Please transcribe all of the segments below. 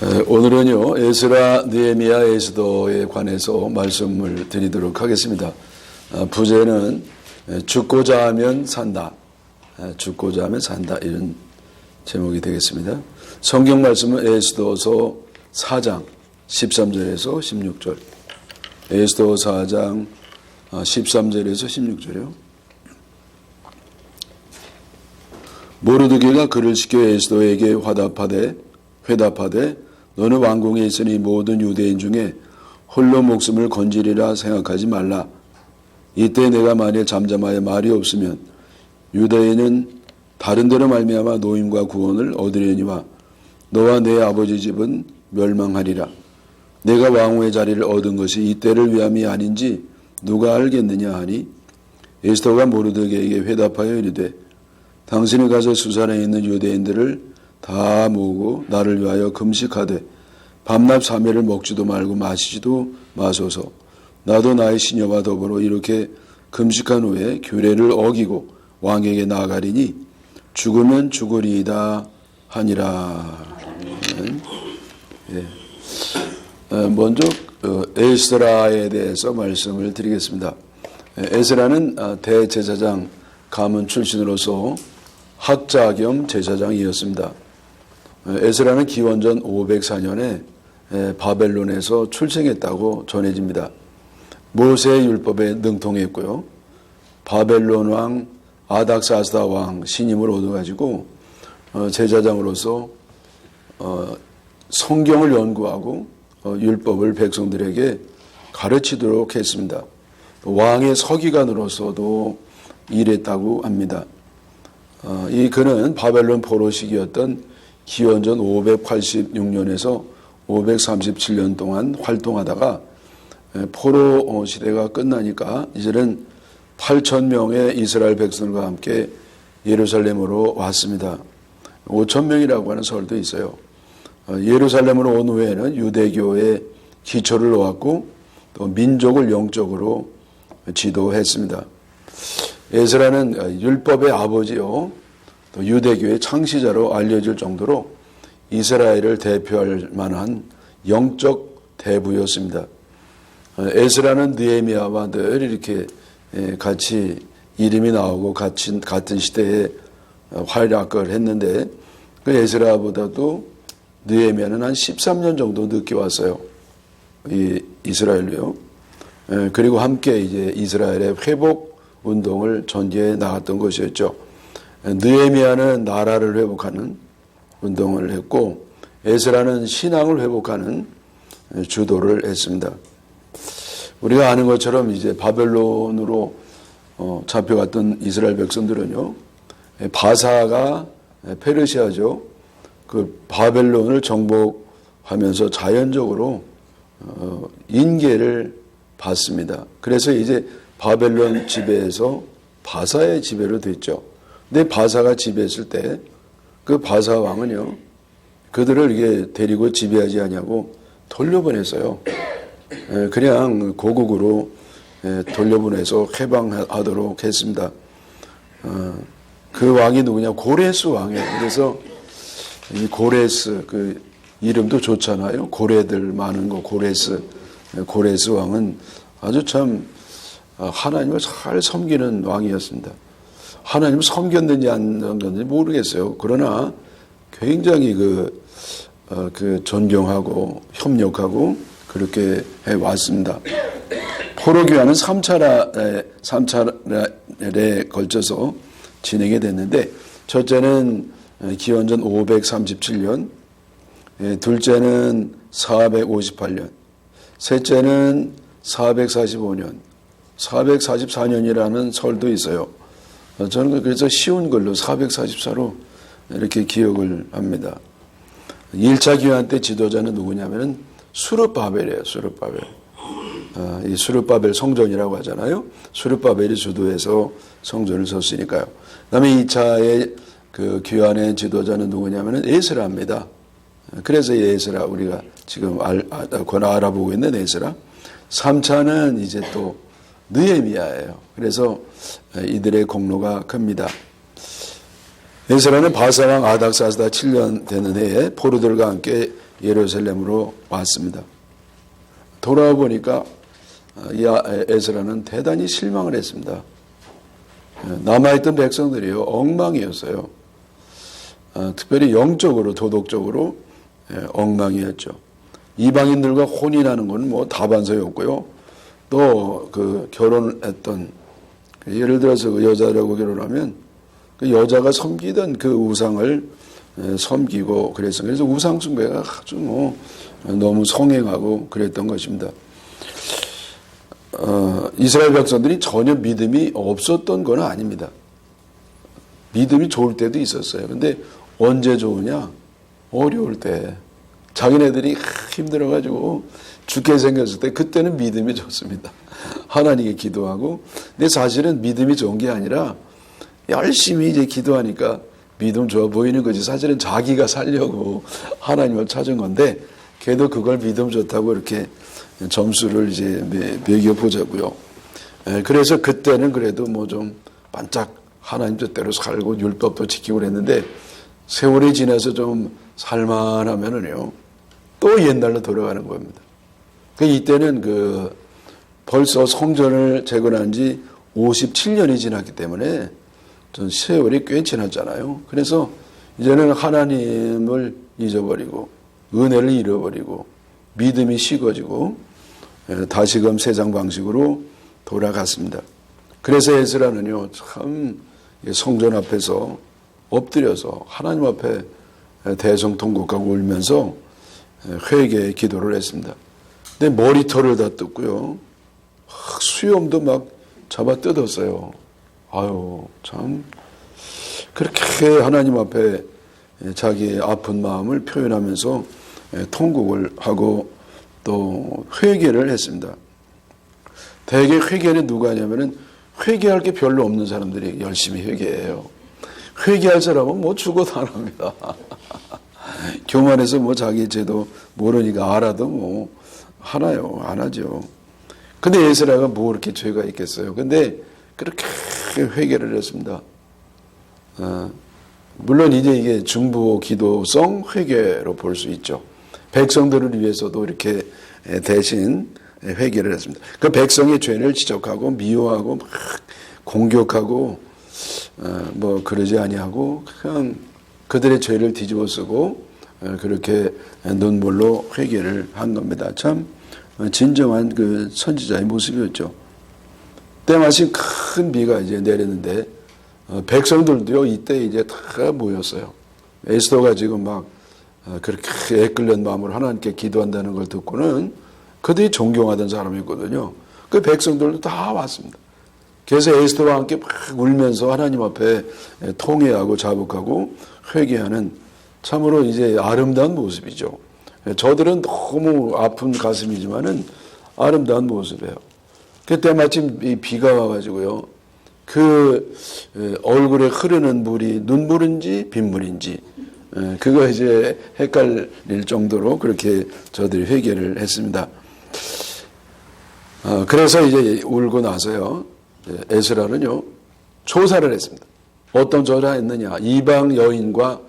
오늘은요, 에스라, 느헤미야, 에스더에 관해서 말씀을 드리도록 하겠습니다. 부제는 죽고자 하면 산다. 죽고자 하면 산다. 이런 제목이 되겠습니다. 성경 말씀은 에스더서 4장 13절에서 16절. 에스더 4장 13절에서 16절이요. 모르드게가 그를 시켜 에스더에게 회답하되 너는 왕궁에 있으니 모든 유대인 중에 홀로 목숨을 건지리라 생각하지 말라. 이때 내가 만일 잠잠하여 말이 없으면 유대인은 다른 데로 말미암아 노임과 구원을 얻으려니와 너와 내 아버지 집은 멸망하리라. 내가 왕후의 자리를 얻은 것이 이때를 위함이 아닌지 누가 알겠느냐 하니 에스더가 모르드게에게 회답하여 이르되 당신이 가서 수산에 있는 유대인들을 다 모으고 나를 위하여 금식하되 밤낮 3일을 먹지도 말고 마시지도 마소서. 나도 나의 시녀와 더불어 이렇게 금식한 후에 규례를 어기고 왕에게 나아가리니 죽으면 죽으리이다 하니라. 먼저 에스라에 대해서 말씀을 드리겠습니다. 에스라는 대제사장 가문 출신으로서 학자 겸 제사장이었습니다. 에스라는 기원전 504년에 바벨론에서 출생했다고 전해집니다. 모세의 율법에 능통했고요. 바벨론 왕 아닥사스다 왕 신임을 얻어가지고 제사장으로서 성경을 연구하고 율법을 백성들에게 가르치도록 했습니다. 왕의 서기관으로서도 일했다고 합니다. 그는 바벨론 포로 시기였던 기원전 586년에서 537년 동안 활동하다가 포로 시대가 끝나니까 이제는 8,000명의 이스라엘 백성들과 함께 예루살렘으로 왔습니다. 5,000명이라고 하는 설도 있어요. 예루살렘으로 온 후에는 유대교의 기초를 놓았고 또 민족을 영적으로 지도했습니다. 에스라는 율법의 아버지요, 또 유대교의 창시자로 알려질 정도로 이스라엘을 대표할 만한 영적 대부였습니다. 에스라는 느헤미야와 늘 이렇게 같이 이름이 나오고 같은 시대에 활약을 했는데 그 에스라보다도 느헤미야는 한 13년 정도 늦게 왔어요. 이스라엘로요. 그리고 함께 이제 이스라엘의 회복 운동을 전개해 나갔던 것이었죠. 느헤미야는 나라를 회복하는 운동을 했고 에스라는 신앙을 회복하는 주도를 했습니다. 우리가 아는 것처럼 이제 바벨론으로 잡혀갔던 이스라엘 백성들은요, 바사가 페르시아죠. 그 바벨론을 정복하면서 자연적으로 인계를 받습니다. 그래서 이제 바벨론 지배에서 바사의 지배로 됐죠. 근데 바사가 지배했을 때 그 바사 왕은요, 그들을 이게 데리고 지배하지 않냐고 돌려보냈어요. 그냥 고국으로 돌려보내서 해방하도록 했습니다. 그 왕이 누구냐? 고레스 왕이에요. 그래서 이 고레스, 그 이름도 좋잖아요. 고래들 많은 거, 고레스 왕은 아주 참 하나님을 잘 섬기는 왕이었습니다. 하나님을 섬겼는지 안 섬겼는지 모르겠어요. 그러나 굉장히 존경하고 협력하고 그렇게 해왔습니다. 포로기환은 3차례에 걸쳐서 진행이 됐는데, 첫째는 기원전 537년, 둘째는 458년, 셋째는 445년, 444년이라는 설도 있어요. 저는 그래서 쉬운 걸로 444로 이렇게 기억을 합니다. 1차 기환 때 지도자는 누구냐면은 수르바벨이에요. 수르바벨. 이 수르바벨 성전이라고 하잖아요. 수르바벨이 주도해서 성전을 섰으니까요. 그다음에 2차의 그 귀환의 지도자는 누구냐면은 에스라입니다. 그래서 이 에스라, 우리가 지금 알아보고 있는 에스라. 3차는 이제 또 느헤미야예요. 그래서 이들의 공로가 큽니다. 에스라는 바사왕 아닥사스다 7년 되는 해에 포로들과 함께 예루살렘으로 왔습니다. 돌아와 보니까 이 에스라는 대단히 실망을 했습니다. 남아있던 백성들이요, 엉망이었어요. 특별히 영적으로, 도덕적으로 엉망이었죠. 이방인들과 혼인하는 건 뭐 다반사였고요. 또 그 결혼했던, 예를 들어서 그 여자라고 결혼하면 그 여자가 섬기던 그 우상을 섬기고 그래서 우상 숭배가 아주 뭐 너무 성행하고 그랬던 것입니다. 이스라엘 백성들이 전혀 믿음이 없었던 건 아닙니다. 믿음이 좋을 때도 있었어요. 근데 언제 좋으냐? 어려울 때. 자기네들이 힘들어가지고 죽게 생겼을 때 그때는 믿음이 좋습니다. 하나님께 기도하고. 근데 사실은 믿음이 좋은 게 아니라 열심히 이제 기도하니까 믿음 좋아 보이는 거지. 사실은 자기가 살려고 하나님을 찾은 건데 걔도 그걸 믿음 좋다고 이렇게 점수를 이제 매겨보자고요. 그래서 그때는 그래도 뭐 좀 반짝 하나님 뜻대로 살고 율법도 지키고 그랬는데 세월이 지나서 좀 살만하면은요 또 옛날로 돌아가는 겁니다. 이때는 벌써 성전을 재건한 지 57년이 지났기 때문에 좀 세월이 꽤 지났잖아요. 그래서 이제는 하나님을 잊어버리고 은혜를 잃어버리고 믿음이 식어지고 다시금 세상 방식으로 돌아갔습니다. 그래서 에스라는요 참 성전 앞에서 엎드려서 하나님 앞에 대성통곡하고 울면서 회개의 기도를 했습니다. 근데 머리털을 다 뜯고요 수염도 막 잡아 뜯었어요. 아유 참 그렇게 하나님 앞에 자기의 아픈 마음을 표현하면서 통곡을 하고 또 회개를 했습니다. 대개 회개는 누가 하냐면은 회개할 게 별로 없는 사람들이 열심히 회개해요. 회개할 사람은 뭐 죽어도 안 합니다. 교만해서 뭐 자기 죄도 모르니까 알아도 뭐 하나요? 안 하죠. 근데 에스라가 뭐 그렇게 죄가 있겠어요. 근데 그렇게 회개를 했습니다. 물론 이제 이게 중보 기도성 회개로 볼 수 있죠. 백성들을 위해서도 이렇게 대신 회개를 했습니다. 그 백성의 죄를 지적하고 미워하고 막 공격하고 뭐 그러지 아니하고 그냥 그들의 죄를 뒤집어 쓰고 그렇게 눈물로 회개를 한 겁니다. 참 진정한 그 선지자의 모습이었죠. 때마침 큰 비가 이제 내렸는데 백성들도요 이때 이제 다 모였어요. 에스더가 지금 막 그렇게 애끓는 마음으로 하나님께 기도한다는 걸 듣고는 그들이 존경하던 사람이거든요. 그 백성들도 다 왔습니다. 그래서 에스더와 함께 막 울면서 하나님 앞에 통회하고 자복하고 회개하는 참으로 이제 아름다운 모습이죠. 저들은 너무 아픈 가슴이지만은 아름다운 모습이에요. 그때 마침 이 비가 와가지고요. 그 얼굴에 흐르는 물이 눈물인지 빗물인지 그거 이제 헷갈릴 정도로 그렇게 저들이 회개를 했습니다. 그래서 이제 울고 나서요. 에스라는요. 조사를 했습니다. 어떤 조사를 했느냐. 이방 여인과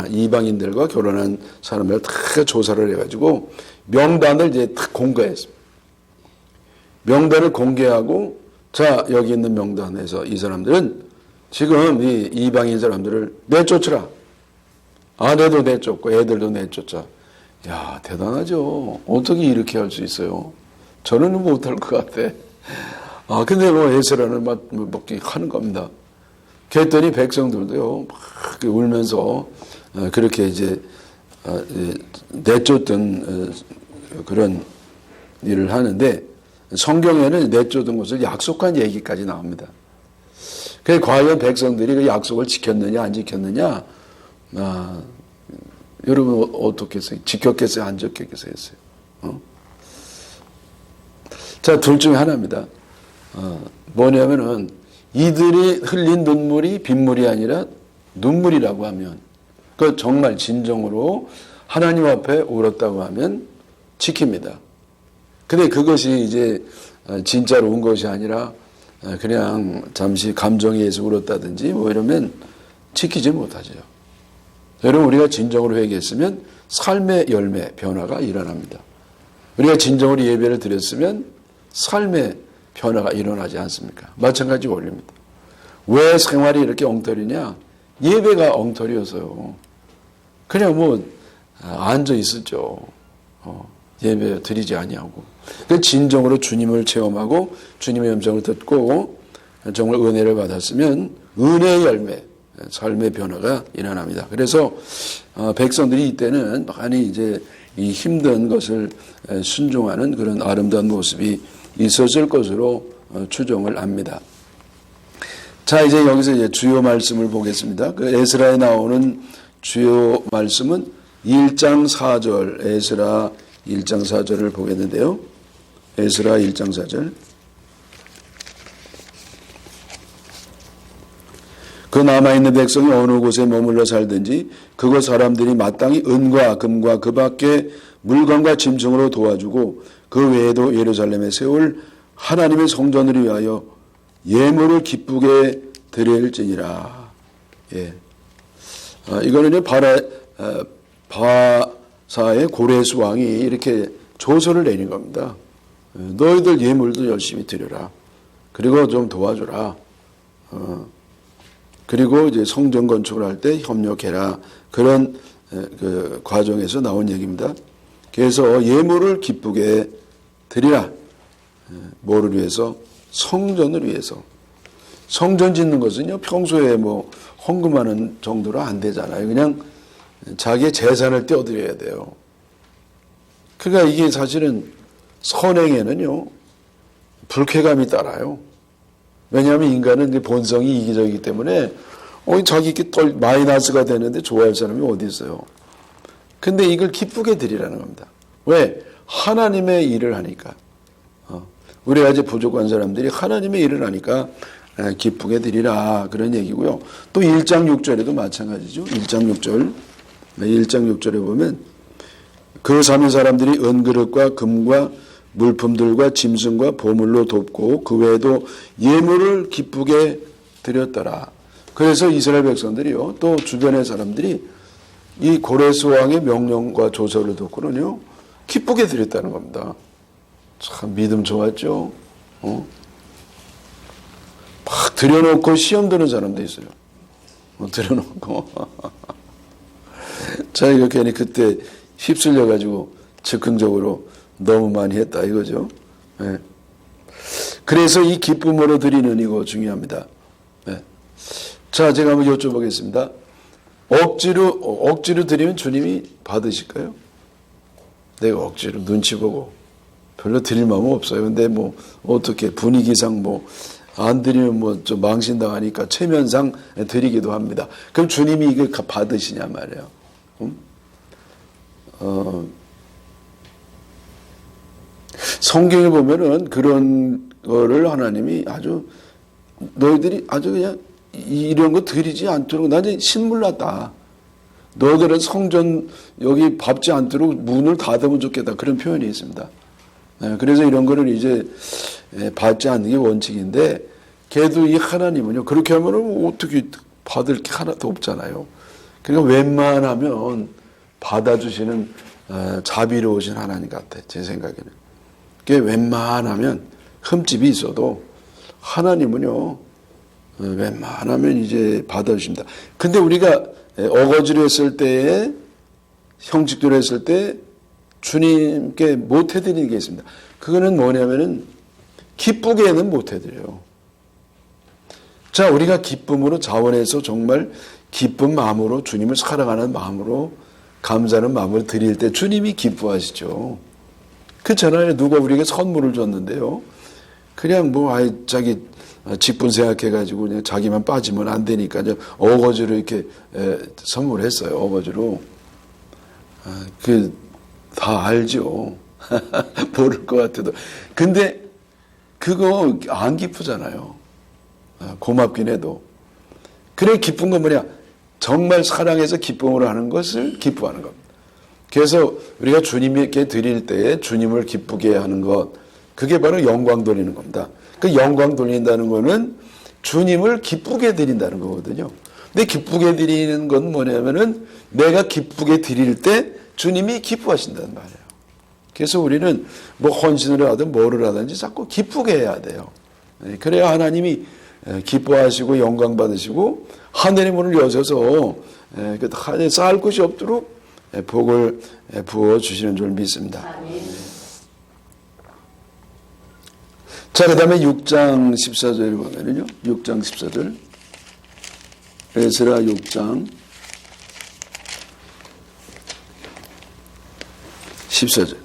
이방인들과 결혼한 사람을 다 조사를 해가지고 명단을 이제 다 공개했습니다. 명단을 공개하고 자 여기 있는 명단에서 이 사람들은 지금 이 이방인 사람들을 내쫓으라. 아내도 내쫓고 애들도 내쫓자. 야 대단하죠. 어떻게 이렇게 할 수 있어요? 저는 못할 것 같아. 근데 뭐 에스라는 막 하는 겁니다. 그랬더니 백성들도요 막 울면서 그렇게 이제 내쫓던 그런 일을 하는데 성경에는 내쫓은 것을 약속한 얘기까지 나옵니다. 그래서 과연 백성들이 그 약속을 지켰느냐 안 지켰느냐 여러분 어떻게 했어요? 지켰겠어요? 안 지켰겠어요? 자, 둘 중에 하나입니다. 뭐냐면은 이들이 흘린 눈물이 빗물이 아니라 눈물이라고 하면 그 정말 진정으로 하나님 앞에 울었다고 하면 지킵니다. 근데 그것이 이제 진짜로 운 것이 아니라 그냥 잠시 감정에 의해서 울었다든지 뭐 이러면 지키지 못하죠. 여러분 우리가 진정으로 회개했으면 삶의 열매, 변화가 일어납니다. 우리가 진정으로 예배를 드렸으면 삶의 변화가 일어나지 않습니까? 마찬가지 원리입니다. 왜 생활이 이렇게 엉터리냐? 예배가 엉터리여서요. 그냥 뭐 앉아 있었죠. 예배 드리지 아니하고. 진정으로 주님을 체험하고 주님의 음성을 듣고 정말 은혜를 받았으면 은혜의 열매, 삶의 변화가 일어납니다. 그래서 백성들이 이때는 많이 이제 이 힘든 것을 순종하는 그런 아름다운 모습이 있었을 것으로 추정을 합니다. 자, 이제 여기서 이제 주요 말씀을 보겠습니다. 그 에스라에 나오는 주요 말씀은 1장 4절, 에스라 1장 4절을 보겠는데요. 에스라 1장 4절. 그 남아있는 백성이 어느 곳에 머물러 살든지 그곳 사람들이 마땅히 은과 금과 그 밖에 물건과 짐승으로 도와주고 그 외에도 예루살렘에 세울 하나님의 성전을 위하여 예물을 기쁘게 드릴지니라. 예. 이거는요, 바사의 고레스 왕이 이렇게 조서를 내린 겁니다. 너희들 예물도 열심히 드려라. 그리고 좀 도와줘라. 그리고 이제 성전 건축을 할 때 협력해라. 그런 그 과정에서 나온 얘기입니다. 그래서 예물을 기쁘게 드리라. 뭐를 위해서? 성전을 위해서. 성전 짓는 것은요, 평소에 뭐 헌금하는 정도로 안 되잖아요. 그냥 자기의 재산을 떼어드려야 돼요. 그러니까 이게 사실은 선행에는요, 불쾌감이 따라요. 왜냐하면 인간은 본성이 이기적이기 때문에 자기께 마이너스가 되는데 좋아할 사람이 어디 있어요. 근데 이걸 기쁘게 드리라는 겁니다. 왜? 하나님의 일을 하니까. 우리가 이제 부족한 사람들이 하나님의 일을 하니까 기쁘게 드리라, 그런 얘기고요. 또 1장 6절에도 마찬가지죠. 1장 6절. 1장 6절에 보면 그 사는 사람들이 은그릇과 금과 물품들과 짐승과 보물로 돕고 그 외에도 예물을 기쁘게 드렸더라. 그래서 이스라엘 백성들이요, 또 주변의 사람들이 이 고레스 왕의 명령과 조서를 듣고는요, 기쁘게 드렸다는 겁니다. 참 믿음 좋았죠. 막 들여놓고 시험 드는 사람도 있어요. 들여놓고 자기가 괜히 그때 휩쓸려가지고 즉흥적으로 너무 많이 했다 이거죠. 네. 그래서 이 기쁨으로 드리는 이거 중요합니다. 네. 자, 제가 한번 여쭤보겠습니다. 억지로 드리면 주님이 받으실까요? 내가 억지로 눈치 보고 별로 드릴 마음은 없어요. 근데 뭐 어떻게 분위기상 뭐 안 드리면 뭐 좀 망신당하니까 체면상 드리기도 합니다. 그럼 주님이 이걸 받으시냐 말이에요. 성경에 보면은 그런 거를 하나님이 아주 너희들이 아주 그냥 이런 거 드리지 않도록 나는 신물났다. 너희들은 성전 여기 밟지 않도록 문을 닫으면 좋겠다. 그런 표현이 있습니다. 그래서 이런 거를 이제 받지 않는 게 원칙인데, 걔도 이 하나님은요, 그렇게 하면은 어떻게 받을 게 하나도 없잖아요. 그러니까 웬만하면 받아주시는 자비로우신 하나님 같아, 제 생각에는. 그게 웬만하면 흠집이 있어도 하나님은요, 웬만하면 이제 받아주십니다. 근데 우리가 어거지로 했을 때에, 형식대로 했을 때 주님께 못 해드리는 게 있습니다. 그거는 뭐냐면은 기쁘게는 못 해드려요. 자, 우리가 기쁨으로 자원해서 정말 기쁜 마음으로 주님을 사랑하는 마음으로 감사하는 마음으로 드릴 때 주님이 기뻐하시죠. 그렇잖아요. 누가 우리에게 선물을 줬는데요, 그냥 뭐 자기 직분 생각해가지고 그냥 자기만 빠지면 안 되니까 어거지로 이렇게 선물했어요. 어거지로. 다 알죠. 모를 것 같아도. 근데 그거 안 기쁘잖아요. 고맙긴 해도. 그래, 기쁜 건 뭐냐? 정말 사랑해서 기쁨으로 하는 것을 기뻐하는 겁니다. 그래서 우리가 주님께 드릴 때에 주님을 기쁘게 하는 것, 그게 바로 영광 돌리는 겁니다. 그 영광 돌린다는 거는 주님을 기쁘게 드린다는 거거든요. 근데 기쁘게 드리는 건 뭐냐면은 내가 기쁘게 드릴 때 주님이 기뻐하신다는 말이에요. 그래서 우리는 뭐 헌신을 하든 뭐를 하든지 자꾸 기쁘게 해야 돼요. 그래야 하나님이 기뻐하시고 영광 받으시고 하늘의 문을 여셔서 하늘에 쌓을 곳이 없도록 복을 부어 주시는 줄 믿습니다. 자, 그 다음에 6장 14절을 보면요. 6장 14절. 에스라 6장 14절.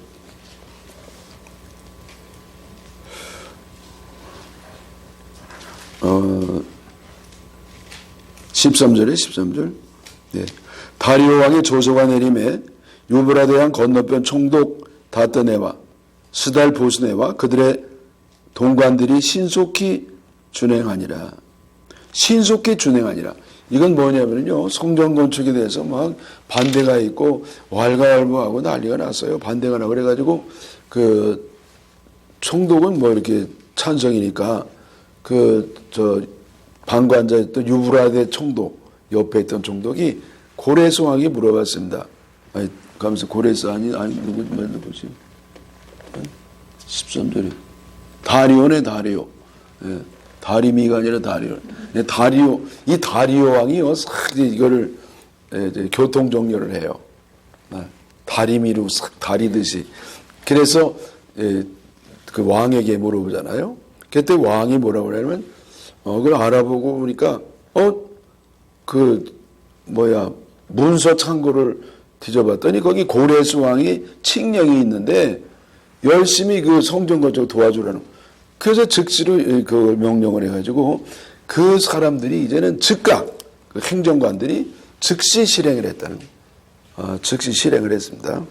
13절에 13절. 네. 다리오 왕의 조서가 내림에 유브라데강 건너편 총독 다뜨네와 스달 보스네와 그들의 동관들이 신속히 준행하니라. 신속히 준행하니라. 이건 뭐냐면요. 성전 건축에 대해서 막 반대가 있고 왈가왈부하고 난리가 났어요. 반대가 나고 그래가지고 그 총독은 뭐 이렇게 찬성이니까 방관자였던 유브라데 총독 옆에 있던 총독이 고레스 왕에게 물어봤습니다. 아니, 가면서 고레스 아니 누구지? 13절에 다리오네 다리오. 예, 다리미가 아니라 다리오. 네, 이 다리오 왕이요, 이거를 교통 정렬을 해요. 다리미로 싹 다리듯이. 그래서 그 왕에게 물어보잖아요. 그때 왕이 뭐라고 그러냐면 그걸 알아보고 보니까 문서 창고를 뒤져봤더니 거기 고레스 왕이 칙령이 있는데 열심히 그 성전 건축 도와주라는. 그래서 즉시로 그 명령을 해가지고 그 사람들이 이제는 즉각 그 행정관들이 즉시 실행을 했다는 즉시 실행을 했습니다.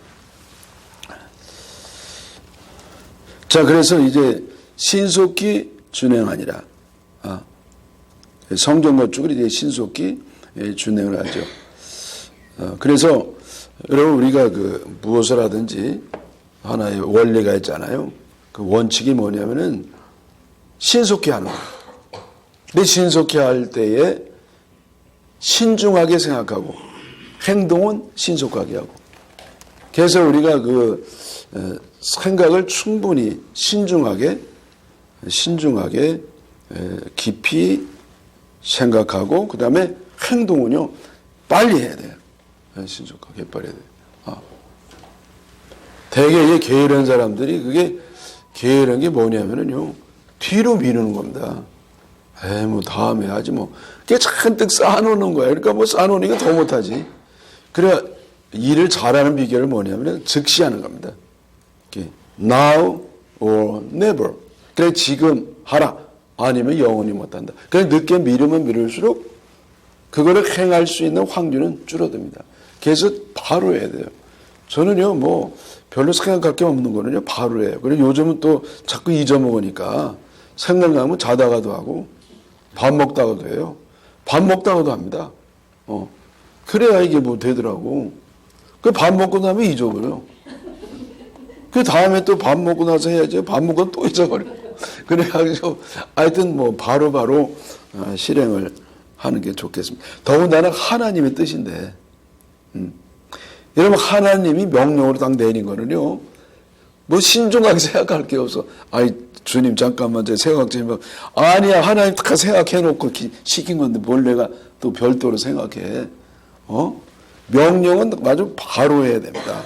자, 그래서 이제 신속히 준행하니라. 성전 건축을 이제 신속히 준행을 하죠. 그래서 여러분 우리가 그 무엇을 하든지 하나의 원리가 있잖아요. 그 원칙이 뭐냐면은 신속히 하는 거예요. 근데 신속히 할 때에 신중하게 생각하고 행동은 신속하게 하고. 그래서 우리가 그 생각을 충분히 신중하게 깊이 생각하고 그 다음에 행동은요 빨리 해야 돼요. 신속하게 빨리 해야 돼요. 대개 게으른 사람들이 그게 게으른 게 뭐냐면은요 뒤로 미루는 겁니다. 뭐 다음에 하지 뭐. 그게 잔뜩 쌓아놓는 거예요. 그러니까 뭐 쌓아놓으니까 더 못하지. 그래 일을 잘하는 비결은 뭐냐면 즉시 하는 겁니다. Now or never. 그래 지금 하라. 아니면 영원히 못한다. 그래 늦게 미루면 미룰수록 그거를 행할 수 있는 확률은 줄어듭니다. 그래서 바로 해야 돼요. 저는요 뭐 별로 생각할 게 없는 거는요 바로 해요. 그리고 요즘은 또 자꾸 잊어먹으니까 생각나면 자다가도 하고 밥 먹다가도 해요. 밥 먹다가도 합니다. 그래야 이게 뭐 되더라고. 그 밥 먹고 나면 잊어버려. 그 다음에 또 밥 먹고 나서 해야지. 밥 먹고 또 잊어버려. 그래가지고 하여튼 뭐 바로바로 실행을 하는 게 좋겠습니다. 더군다나 하나님의 뜻인데, 여러분 하나님이 명령으로 딱 내린 거는요, 뭐 신중하게 생각할 게 없어. 아이 주님 잠깐만 제 생각 좀 해봐. 아니야 하나님 다 생각해놓고 시킨 건데 뭘 내가 또 별도로 생각해. 명령은 아주 바로 해야 됩니다.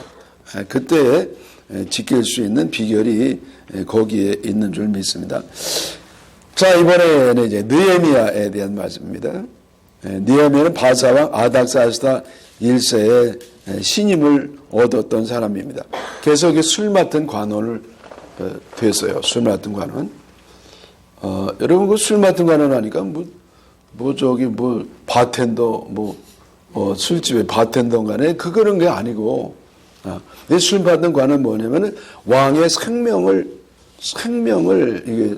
그때 지킬 수 있는 비결이 거기에 있는 줄 믿습니다. 자, 이번에는 이제 느헤미야에 대한 말씀입니다. 느헤미야는 바사왕 아닥사스다 1세에 신임을 얻었던 사람입니다. 그래서 술 맡은 관원을 됐어요. 술 맡은 관원. 여러분 그 술 맡은 관원 하니까 바텐더 술집의 바텐더 간에 그런 게 아니고 술 받는 관은 뭐냐면은 왕의 생명을 이게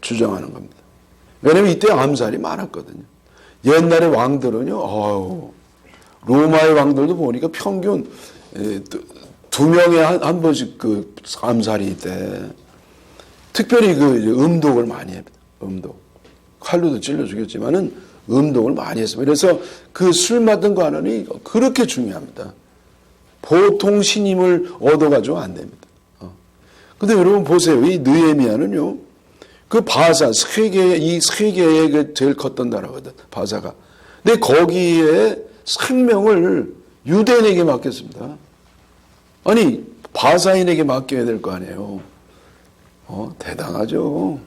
주장하는 겁니다. 왜냐면 이때 암살이 많았거든요. 옛날에 왕들은요, 로마의 왕들도 보니까 평균 2명에 한 번씩 그 암살이 있대. 특별히 그 음독을 많이 합니다. 음독. 칼로도 찔러 죽였지만은 음독을 많이 했습니다. 그래서 그 술 맡은 관원이 그렇게 중요합니다. 보통 신임을 얻어가지고 안 됩니다. 근데 여러분 보세요. 이 느헤미야는요, 그 바사, 이 세계의 그 제일 컸던 나라거든, 바사가. 근데 거기에 생명을 유대인에게 맡겼습니다. 아니, 바사인에게 맡겨야 될 거 아니에요. 대단하죠.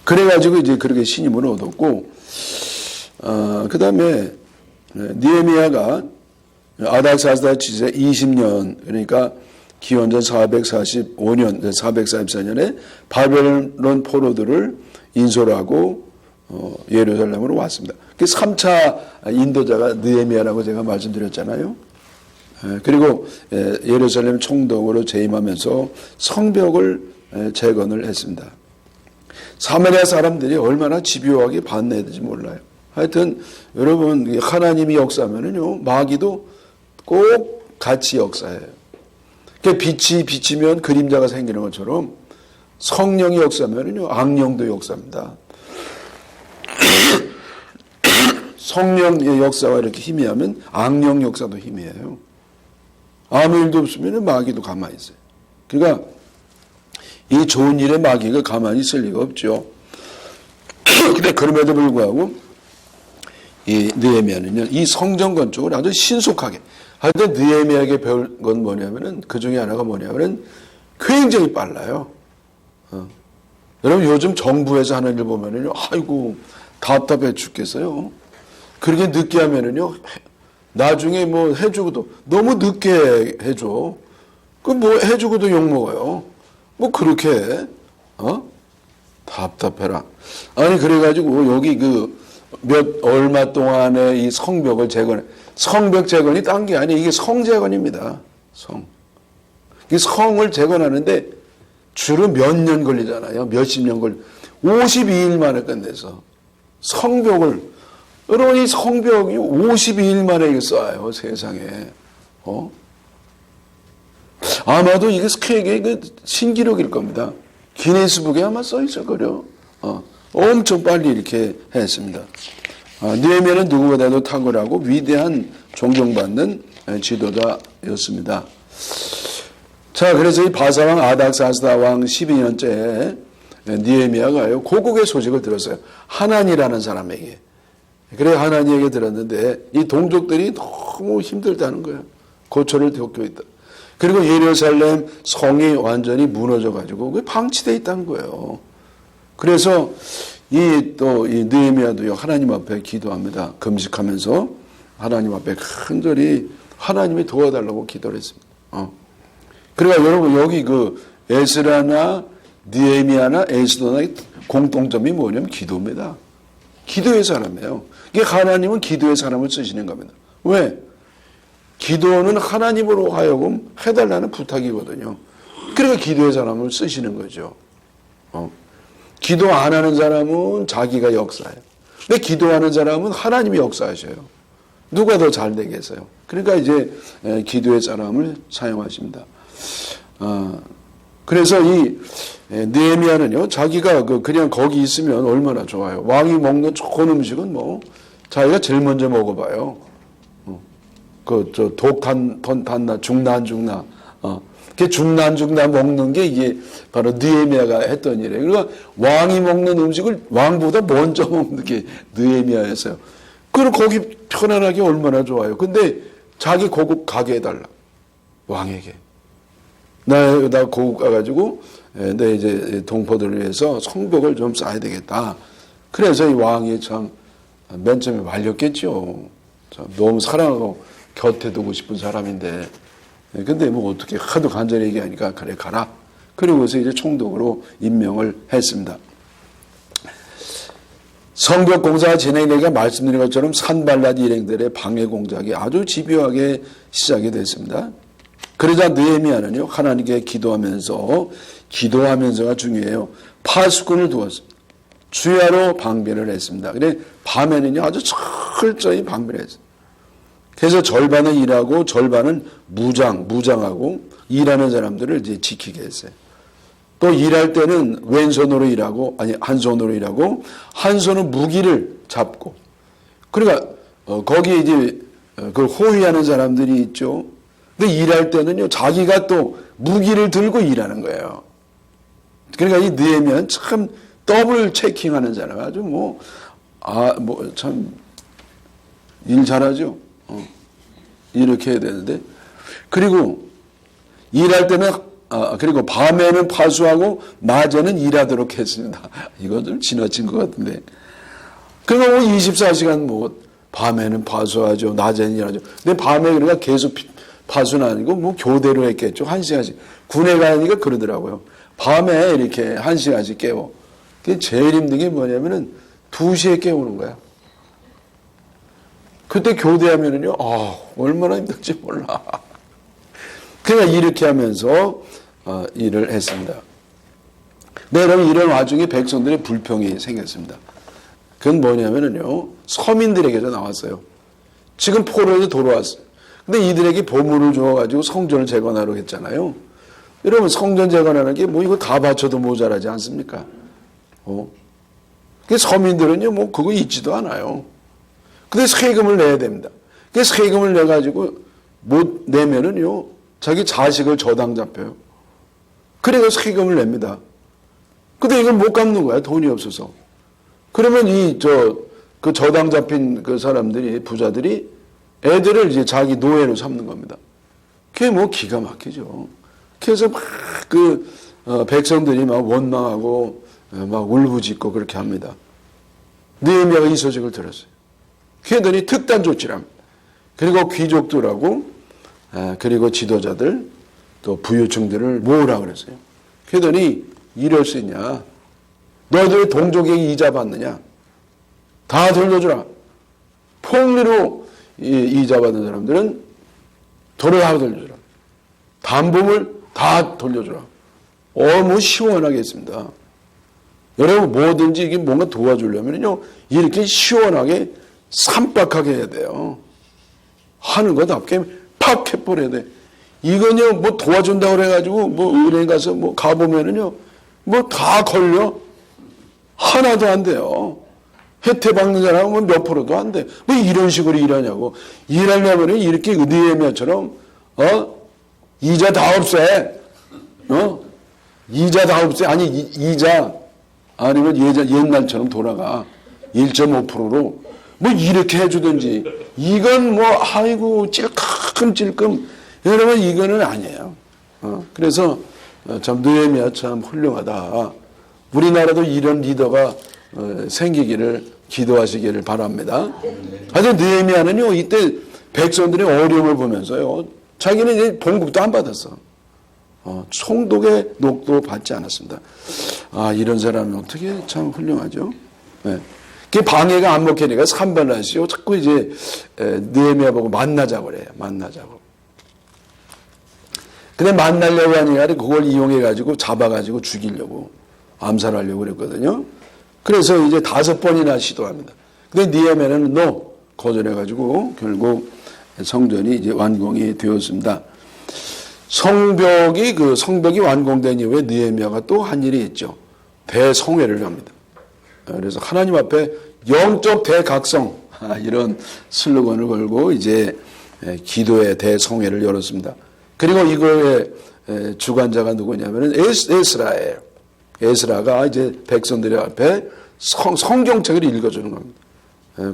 그래가지고 이제 그렇게 신임을 얻었고, 그 다음에 느헤미야가 아닥사스다 지세 20년, 그러니까 기원전 445년, 444년에 바벨론 포로들을 인솔하고 예루살렘으로 왔습니다. 그 3차 인도자가 느헤미야라고 제가 말씀드렸잖아요. 그리고 예루살렘 총독으로 재임하면서 성벽을 재건을 했습니다. 사마리아 사람들이 얼마나 집요하게 반대했는지 몰라요. 하여튼 여러분, 하나님이 역사하면은요, 마귀도 꼭 같이 역사해요. 빛이 비치면 그림자가 생기는 것처럼 성령이 역사하면은요, 악령도 역사합니다. 성령의 역사가 이렇게 희미하면 악령 역사도 희미해요. 아무 일도 없으면 마귀도 가만히 있어요. 그러니까 이 좋은 일에 마귀가 가만히 있을 리가 없죠. 근데 그럼에도 불구하고 이 느헤미야는요, 이 성전 건축을 아주 신속하게. 하여튼 느헤미야에게 배울 건 뭐냐면은, 그 중에 하나가 뭐냐면은 굉장히 빨라요. 여러분 요즘 정부에서 하는 일 보면은요, 아이고 답답해 죽겠어요. 그렇게 늦게 하면은요, 나중에 뭐 해주고도 너무 늦게 해줘. 그 뭐 해주고도 욕 먹어요. 뭐 그렇게 답답해라. 아니 그래가지고 여기 얼마 동안에 이 성벽을 재건해. 성벽 재건이 딴 게 아니에요. 이게 성 재건입니다. 이 성을 재건하는데 주로 몇 년 걸리잖아요. 몇십 년 52일 만에 끝내서 성벽을. 여러분 이 성벽이 52일 만에 쌓아요. 세상에. 아마도 이게 세계 신기록일 겁니다. 기네스북에 아마 써 있을 거요. 엄청 빨리 이렇게 했습니다. 느헤미야는 누구보다도 탁월하고 위대한 존경받는 지도자였습니다. 자, 그래서 이 바사왕 아닥사스다 왕 12년째 느헤미야가요, 고국의 소식을 들었어요. 하나니라는 사람에게. 그래 하나니에게 들었는데 이 동족들이 너무 힘들다는 거예요. 고초를 겪고 있다. 그리고 예루살렘 성이 완전히 무너져가지고 방치되어 있다는 거예요. 그래서 이 느헤미야도요, 하나님 앞에 기도합니다. 금식하면서 하나님 앞에 간절히 하나님이 도와달라고 기도를 했습니다. 그러니까 여러분 여기 에스라나 느헤미야나 에스더나의 공통점이 뭐냐면 기도입니다. 기도의 사람이에요. 이게 하나님은 기도의 사람을 쓰시는 겁니다. 왜? 기도는 하나님으로 하여금 해달라는 부탁이거든요. 그러니까 기도의 사람을 쓰시는 거죠. 기도 안 하는 사람은 자기가 역사해요. 근데 기도하는 사람은 하나님이 역사하셔요. 누가 더 잘 되겠어요? 그러니까 이제 기도의 사람을 사용하십니다. 그래서 이 느헤미야는요, 자기가 그냥 거기 있으면 얼마나 좋아요. 왕이 먹는 좋은 음식은 뭐 자기가 제일 먼저 먹어봐요. 독탄나 중나. 중나 먹는 게 이게 바로 느헤미야가 했던 일이에요. 그러니까 왕이 먹는 음식을 왕보다 먼저 먹는 게 느헤미야였어요. 그럼 거기 편안하게 얼마나 좋아요. 근데 자기 고국 가게 해달라. 왕에게. 나 고국 가가지고 내 이제 동포들을 위해서 성벽을 좀 쌓아야 되겠다. 그래서 이 왕이 참 맨 처음에 말렸겠죠. 너무 사랑하고 곁에 두고 싶은 사람인데. 근데 뭐 어떻게 하도 간절히 얘기하니까 그래 가라. 그러고서 이제 총독으로 임명을 했습니다. 성벽 공사가 진행되니까 말씀드린 것처럼 산발랏 일행들의 방해 공작이 아주 집요하게 시작이 됐습니다. 그러자 느헤미야는요, 하나님께 기도하면서가 중요해요. 파수꾼을 두었습니다. 주야로 방비를 했습니다. 근데 밤에는요, 아주 철저히 방비를 했습니다. 그래서 절반은 일하고 절반은 무장하고 일하는 사람들을 이제 지키게 했어요. 또 일할 때는 왼손으로 일하고, 한 손으로 일하고, 한 손은 무기를 잡고. 그러니까, 거기에 이제 그걸 호위하는 사람들이 있죠. 근데 일할 때는요, 자기가 또 무기를 들고 일하는 거예요. 그러니까 이 느헤미야는 참 더블 체킹하는 사람, 아주 참 일 잘하죠. 이렇게 해야 되는데, 그리고 일할 때는 그리고 밤에는 파수하고 낮에는 일하도록 했습니다. 이거 좀 지나친 것 같은데. 그러니까 24시간 밤에는 파수하죠, 낮에는 일하죠. 근데 밤에 그러니까 계속 파수는 아니고 교대로 했겠죠. 1시간씩. 군에 가니까 그러더라고요. 밤에 이렇게 1시간씩 깨워. 그게 제일 힘든 게 뭐냐면은 2시에 깨우는 거야. 그때 교대하면은요, 얼마나 힘들지 몰라. 그러니까 이렇게 하면서 일을 했습니다. 네, 여러분, 이런 와중에 백성들의 불평이 생겼습니다. 그건 뭐냐면은요, 서민들에게서 나왔어요. 지금 포로에서 돌아왔어요. 근데 이들에게 보물을 주어가지고 성전을 재건하라고 했잖아요. 여러분, 성전 재건하는 게 이거 다 바쳐도 모자라지 않습니까? 그 서민들은요, 그거 있지도 않아요. 근데 세금을 내야 됩니다. 그 세금을 내가지고 못 내면은요, 자기 자식을 저당 잡혀요. 그래서 세금을 냅니다. 근데 이걸 못 갚는 거야, 돈이 없어서. 그러면 그 저당 잡힌 그 사람들이, 부자들이 애들을 이제 자기 노예로 삼는 겁니다. 그게 기가 막히죠. 그래서 백성들이 막 원망하고 막 울부짖고 그렇게 합니다. 느헤미야가 이 소식을 들었어요. 그랬더니 특단 조치를 합니다. 그리고 귀족들하고 그리고 지도자들 또 부유층들을 모으라 그랬어요. 그랬더니 이럴 수 있냐? 너희들 동족에게 이자 받느냐? 다 돌려주라. 폭리로 이자 받는 사람들은 돈을 다 돌려주라. 담보물 다 돌려주라. 시원하게 했습니다. 여러분, 뭐든지 이게 뭔가 도와주려면요, 이렇게 시원하게 삼박하게 해야 돼요. 하는 거답게 팍 해버려야 돼. 이건요, 도와준다고 그래가지고, 은행 가서 가보면은요, 다 걸려. 하나도 안 돼요. 혜택 받는 사람은 몇 프로도 안 돼. 이런 식으로 일하냐고. 일하려면 이렇게 느헤미야처럼, 이자 다 없애. 이자 다 없애. 아니, 이자, 아니면 옛날처럼 돌아가. 1.5%로. 이렇게 해주든지. 이건 아이고, 찔끔찔끔. 여러분, 이거는 아니에요. 그래서, 참, 느헤미야 참 훌륭하다. 우리나라도 이런 리더가 생기기를 기도하시기를 바랍니다. 하여튼 느헤미야는요, 이때 백성들의 어려움을 보면서요, 자기는 이제 봉급도 안 받았어. 총독의 녹도 받지 않았습니다. 이런 사람이 어떻게 참 훌륭하죠? 네. 그 방해가 안 먹히니까 산발라시오. 자꾸 이제 느헤미야 보고 만나자고 그래요. 만나자고. 근데 만나려고 하니까 그걸 이용해가지고 잡아가지고 죽이려고, 암살하려고 그랬거든요. 그래서 이제 5번이나 시도합니다. 근데 느헤미야는 거절해가지고 결국 성전이 이제 완공이 되었습니다. 성벽이 완공된 이후에 느헤미야가 또 한 일이 있죠. 대성회를 합니다. 그래서 하나님 앞에 영적 대각성, 이런 슬로건을 걸고 이제 기도의 대성회를 열었습니다. 그리고 이거의 주관자가 누구냐면은 에스라예요. 에스라가 이제 백성들의 앞에 성경책을 읽어주는 겁니다.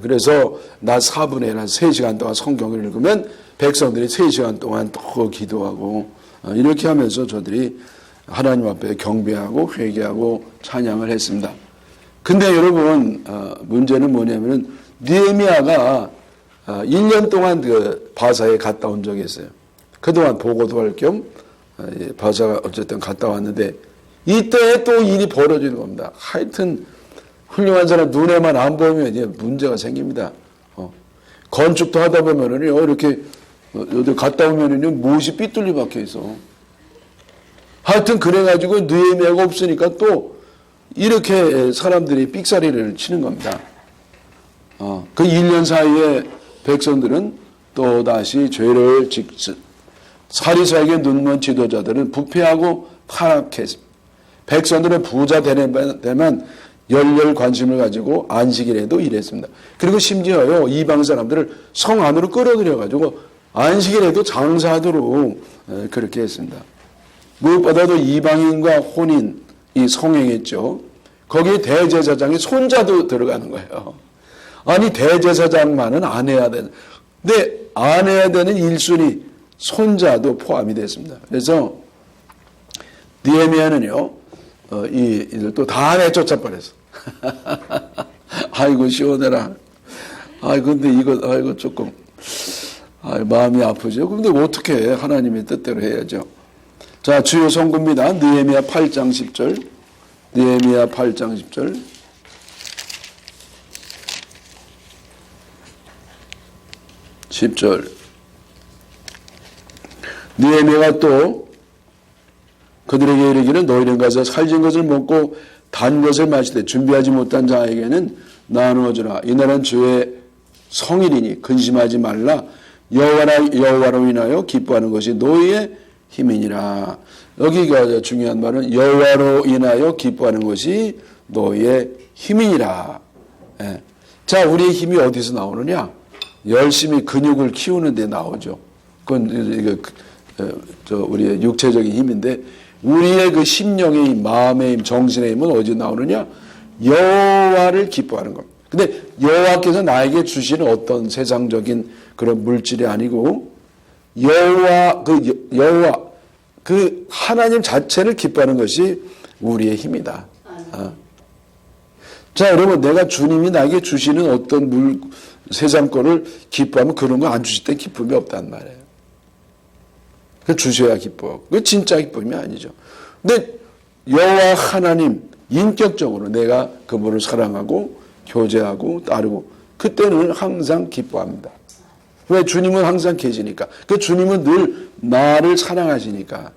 그래서 낮 4분의 1, 한 3시간 동안 성경을 읽으면 백성들이 3시간 동안 또 기도하고, 이렇게 하면서 저들이 하나님 앞에 경배하고 회개하고 찬양을 했습니다. 근데 여러분, 문제는 뭐냐면은 느헤미야가 1년 동안 그 바사에 갔다 온 적이 있어요. 그동안 보고도 할 겸 바사가 어쨌든 갔다 왔는데, 이때 또 일이 벌어지는 겁니다. 하여튼 훌륭한 사람 눈에만 안 보면 이제 문제가 생깁니다. 건축도 하다 보면은요, 이렇게 어디 갔다 오면은요, 못이 삐뚤리 박혀 있어. 하여튼 그래가지고 느헤미야가 없으니까 또 이렇게 사람들이 삑사리를 치는 겁니다. 그 1년 사이에 백성들은 또 다시 죄를 사리사에게 눈먼 지도자들은 부패하고 타락했습니다. 백성들은 부자 되면 열렬 관심을 가지고 안식일에도 일했습니다. 그리고 심지어요, 이방 사람들을 성 안으로 끌어들여가지고 안식일에도 장사하도록 그렇게 했습니다. 무엇보다도 이방인과 혼인이 성행했죠. 거기에 대제사장의 손자도 들어가는 거예요. 아니, 대제사장만은 안 해야 되는, 근데 안 해야 되는 1순위 손자도 포함이 됐습니다. 그래서 느헤미야는요, 이들도 다 내쫓아 버렸어. 아이고, 시원해라. 근데 이거 조금, 마음이 아프죠. 근데 어떻게 해? 하나님의 뜻대로 해야죠. 자, 주요 선고입니다. 느헤미야 8장 10절. 느헤미야 8장 10절. 10절. 느헤미야가 또 그들에게 이르기를 너희는 가서 살진 것을 먹고 단 것을 마시되 준비하지 못한 자에게는 나누어주라. 이날은 주의 성일이니 근심하지 말라. 여호와로 인하여 기뻐하는 것이 너희의 힘이니라. 여기가 중요한 말은 여호와로 인하여 기뻐하는 것이 너희의 힘이니라. 예. 자, 우리의 힘이 어디서 나오느냐? 열심히 근육을 키우는 데 나오죠. 그건 우리의 육체적인 힘인데, 우리의 그 심령의 힘, 마음의 힘, 정신의 힘은 어디서 나오느냐? 여호와를 기뻐하는 겁니다. 근데 여호와께서 나에게 주시는 어떤 세상적인 그런 물질이 아니고 여호와 그 하나님 자체를 기뻐하는 것이 우리의 힘이다. 자, 여러분, 내가 주님이 나에게 주시는 어떤 세상 거를 기뻐하면 그런 거 안 주실 때 기쁨이 없단 말이에요. 그 주셔야 기뻐. 그 진짜 기쁨이 아니죠. 근데 여호와 하나님 인격적으로 내가 그분을 사랑하고 교제하고 따르고 그때는 항상 기뻐합니다. 왜? 주님은 항상 계시니까. 그 주님은 늘 나를 사랑하시니까.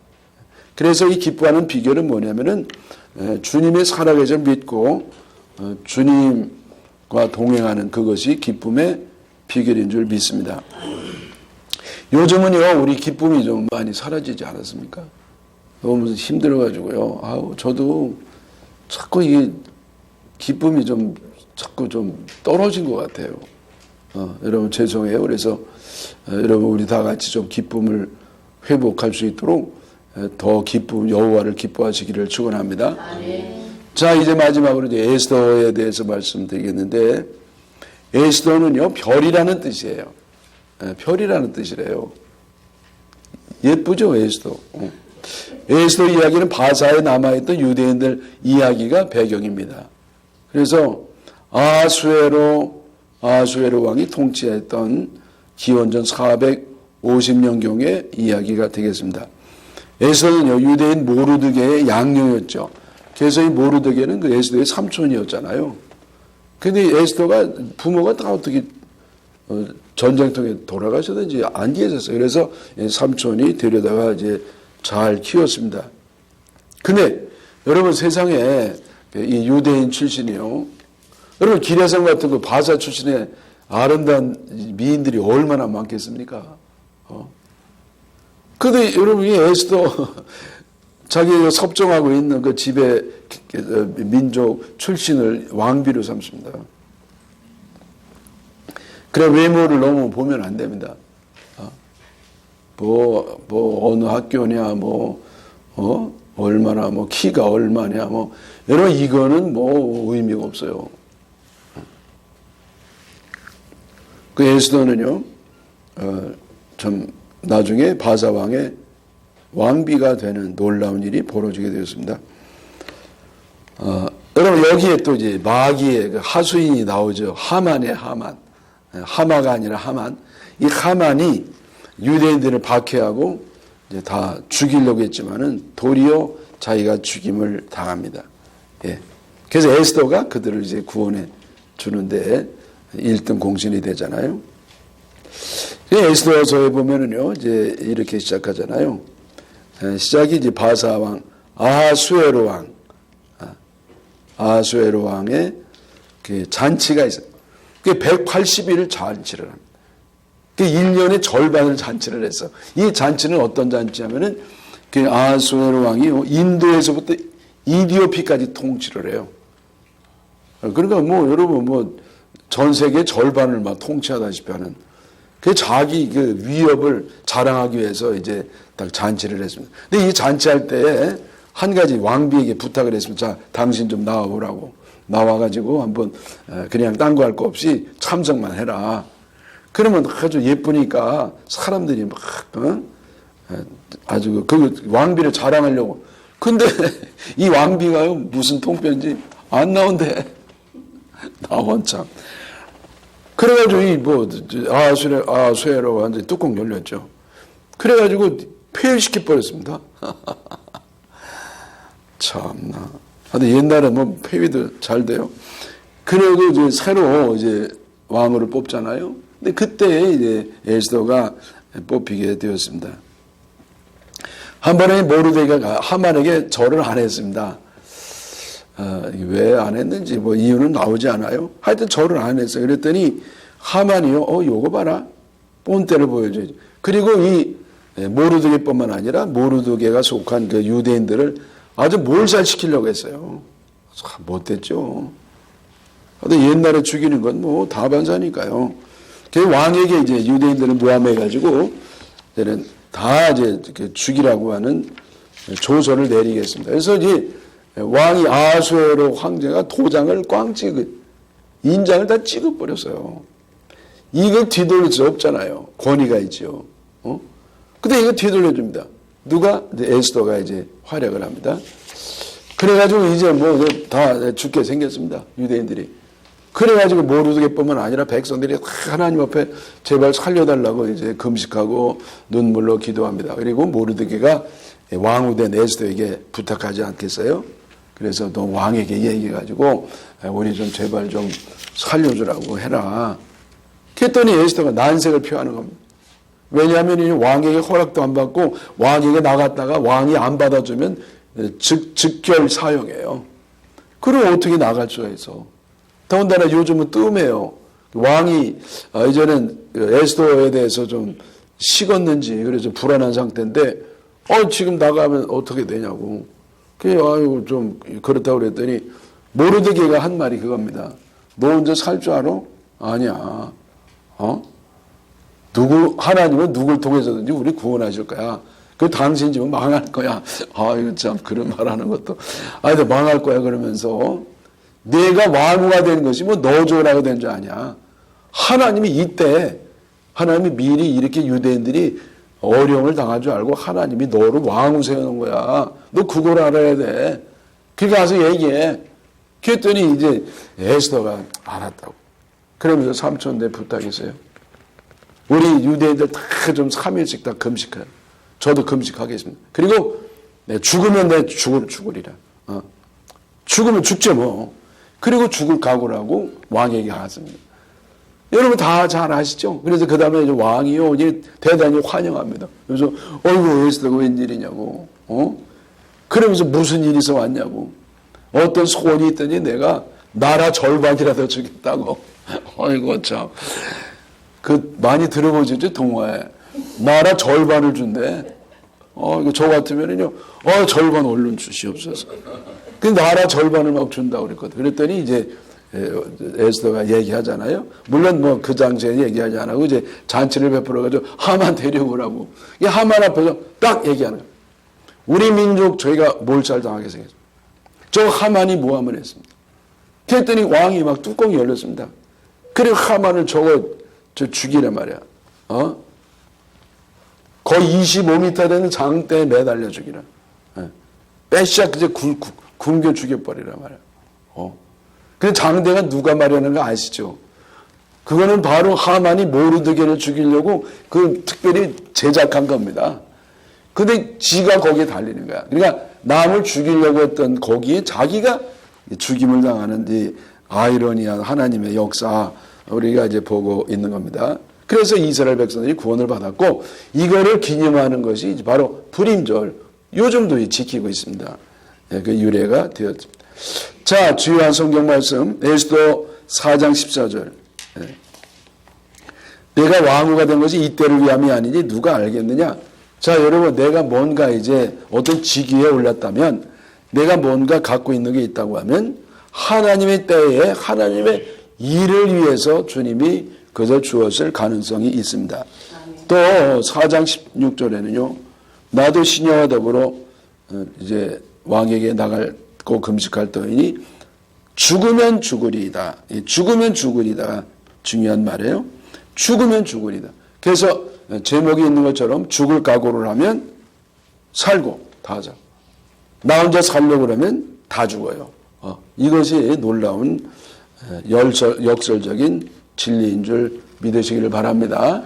그래서 이 기뻐하는 비결은 뭐냐면은 주님의 살아계절 믿고 주님과 동행하는 그것이 기쁨의 비결인 줄 믿습니다. 요즘은요, 우리 기쁨이 좀 많이 사라지지 않았습니까? 너무 힘들어가지고요. 저도 자꾸 이게 기쁨이 자꾸 좀 떨어진 것 같아요. 여러분 죄송해요. 그래서 여러분 우리 다 같이 좀 기쁨을 회복할 수 있도록 더 여호와를 기뻐하시기를 축원합니다. 자, 이제 마지막으로 이제 에스더에 대해서 말씀드리겠는데, 에스더는요, 별이라는 뜻이에요. 별이라는 뜻이래요. 예쁘죠, 에스더. 에스더 이야기는 바사에 남아있던 유대인들 이야기가 배경입니다. 그래서 아수에로 왕이 통치했던 기원전 450년경의 이야기가 되겠습니다. 에스더는요, 유대인 모르드게의 양녀였죠. 그래서 이 모르드게는 그 에스더의 삼촌이었잖아요. 근데 에스더가 부모가 다 어떻게 전쟁통에 돌아가셨는지 안 계셨어요. 그래서 삼촌이 데려다가 이제 잘 키웠습니다. 근데 여러분 세상에 이 유대인 출신이요, 여러분 기레산 같은 그 바사 출신의 아름다운 미인들이 얼마나 많겠습니까? 근데 여러분 이 에스더 자기가 섭정하고 있는 그 집의 민족 출신을 왕비로 삼습니다. 그래, 외모를 너무 보면 안 됩니다. 어느 학교냐, 얼마나, 키가 얼마냐, 여러분, 이거는 의미가 없어요. 그 에스더는요, 참, 나중에 바사왕의 왕비가 되는 놀라운 일이 벌어지게 되었습니다. 여러분, 여기에 또 이제 마귀의 그 하수인이 나오죠. 하만의 하만. 하마가 아니라 하만. 이 하만이 유대인들을 박해하고 이제 다 죽이려고 했지만은 도리어 자기가 죽임을 당합니다. 예. 그래서 에스더가 그들을 이제 구원해 주는데 1등 공신이 되잖아요. 에스더서에 보면은요, 이제 이렇게 시작하잖아요. 시작이 이제 바사 왕, 아수에로 왕의 그 잔치가 있어요. 그게 180일을 잔치를 합니다. 그 1년의 절반을 잔치를 했어. 이 잔치는 어떤 잔치냐면은 그 아수에로 왕이 인도에서부터 이디오피까지 통치를 해요. 그러니까 뭐 여러분 뭐 전 세계 절반을 막 통치하다시피 하는 그 자기 그 위협을 자랑하기 위해서 이제 딱 잔치를 했습니다. 근데 이 잔치할 때에 한 가지 왕비에게 부탁을 했습니다. 자, 당신 좀 나와보라고. 나와가지고 한번 그냥 딴 거 할 거 없이 참석만 해라. 그러면 아주 예쁘니까 사람들이 막 아주 그 왕비를 자랑하려고. 근데 이 왕비가요 무슨 통편지 안 나온대. 나원 참. 그래가지고 이뭐 아수에로 완전히 뚜껑 열렸죠. 그래가지고 폐위시켜 버렸습니다. 참나. 근데 옛날에 뭐 폐위도 잘 돼요. 그리고 이제 새로 이제 왕으로 뽑잖아요. 근데 그때 이제 에스더가 뽑히게 되었습니다. 한 번에 모르드게가 하만에게 절을 안 했습니다. 왜 안 했는지 뭐 이유는 나오지 않아요. 하여튼 절을 안 했어요. 그랬더니 하만이요, 요거 봐라. 본때를 보여줘야지. 그리고 이 모르드게뿐만 아니라 모르드게가 속한 그 유대인들을 아주 몰살시키려고 했어요. 참 못됐죠. 근데 옛날에 죽이는 건 뭐 다반사니까요. 그 왕에게 이제 유대인들은 모함해가지고 이제는 다 이제 죽이라고 하는 조서를 내리겠습니다. 그래서 이제 왕이 아수에로 황제가 도장을 꽝 인장을 다 찍어버렸어요. 이걸 뒤돌릴 수 없잖아요. 권위가 있죠. 근데 이거 뒤돌려줍니다. 누가? 에스더가 이제 활약을 합니다. 그래가지고 이제 뭐 다 죽게 생겼습니다. 유대인들이. 그래가지고 모르드게뿐만 아니라 백성들이 하나님 앞에 제발 살려달라고 이제 금식하고 눈물로 기도합니다. 그리고 모르드게가 왕후된 에스더에게 부탁하지 않겠어요? 그래서 또 왕에게 얘기해가지고 우리 좀 제발 좀 살려주라고 해라. 그랬더니 에스더가 난색을 표하는 겁니다. 왜냐하면 이 왕에게 허락도 안 받고 왕에게 나갔다가 왕이 안 받아주면 즉결 사형이에요. 그럼 어떻게 나갈 수가 있어? 더군다나 요즘은 뜸해요. 왕이 이제는 에스더에 대해서 좀 식었는지 그래서 불안한 상태인데 지금 나가면 어떻게 되냐고. 아이고 좀 그렇다고 그랬더니 모르드게가 한 말이 그겁니다. 너 혼자 살 줄 알아? 아니야. 하나님은 누굴 통해서든지 우리 구원하실 거야. 그 당신 집은 망할 거야. 아이고 참 그런 말하는 것도. 아이고 망할 거야 그러면서 내가 왕후가 되는 것이 뭐 너 줘라고 된 줄 아냐. 하나님이 이때 하나님이 미리 이렇게 유대인들이 어려움을 당할 줄 알고 하나님이 너를 왕후 세워놓은 거야. 너 그걸 알아야 돼. 그러니까 가서 얘기해. 그랬더니 이제 에스더가 알았다고. 그러면서 삼촌네 부탁했어요. 우리 유대인들 다 좀 3일씩 다 금식해요. 저도 금식하겠습니다. 그리고 죽으면 내 죽으리라. 죽으면 죽죠 뭐. 그리고 죽을 각오를 하고 왕에게 갔습니다. 여러분 다 잘 아시죠? 그래서 그 다음에 왕이요 이제 대단히 환영합니다. 그래서 어이구 에스더가 웬일이냐고. 그러면서 무슨 일이서 왔냐고. 어떤 소원이 있더니 내가 나라 절반이라도 주겠다고. 어이구 참. 많이 들어보시죠 동화에. 나라 절반을 준대. 이거 저 같으면은요. 절반 얼른 주시옵소서. 그 나라 절반을 막 준다고 그랬거든. 그랬더니 이제 에스더가 얘기하잖아요. 물론 뭐 그 당시에 얘기하지 않고 이제 잔치를 베풀어가지고 하만 데려오라고. 이 하만 앞에서 딱 얘기하는 거예요. 우리 민족 저희가 몰살당하게 생겼습니다. 저 하만이 모함을 했습니다. 그랬더니 왕이 막 뚜껑이 열렸습니다. 그리고 하만을 저 죽이란 말이야. 거의 25m 되는 장대에 매달려 죽이라. 빼샥 이제 굶겨 죽여버리란 말이야. 그 장대가 누가 마련한 거 아시죠? 그거는 바로 하만이 모르드게를 죽이려고 특별히 제작한 겁니다. 근데 지가 거기에 달리는 거야. 그러니까 남을 죽이려고 했던 거기에 자기가 죽임을 당하는 이 아이러니한 하나님의 역사 우리가 이제 보고 있는 겁니다. 그래서 이스라엘 백성들이 구원을 받았고 이거를 기념하는 것이 바로 불임절 요즘도 지키고 있습니다. 그 유래가 되었습니다. 자, 주요한 성경 말씀 에스더 4장 14절. 내가 왕후가 된 것이 이때를 위함이 아니니 누가 알겠느냐. 자, 여러분 내가 뭔가 이제 어떤 직위에 올랐다면 내가 뭔가 갖고 있는 게 있다고 하면 하나님의 때에 하나님의 일을 위해서 주님이 그것을 주었을 가능성이 있습니다. 또 4장 16절에는요. 나도 시녀와 더불어 이제 왕에게 나가고 금식할 터이니 죽으면 죽으리이다. 죽으면 죽으리이다. 중요한 말이에요. 죽으면 죽으리이다. 그래서 제목이 있는 것처럼 죽을 각오를 하면 살고 다 하자. 나 혼자 살려고 그러면 다 죽어요. 이것이 놀라운 역설적인 진리인 줄 믿으시기를 바랍니다.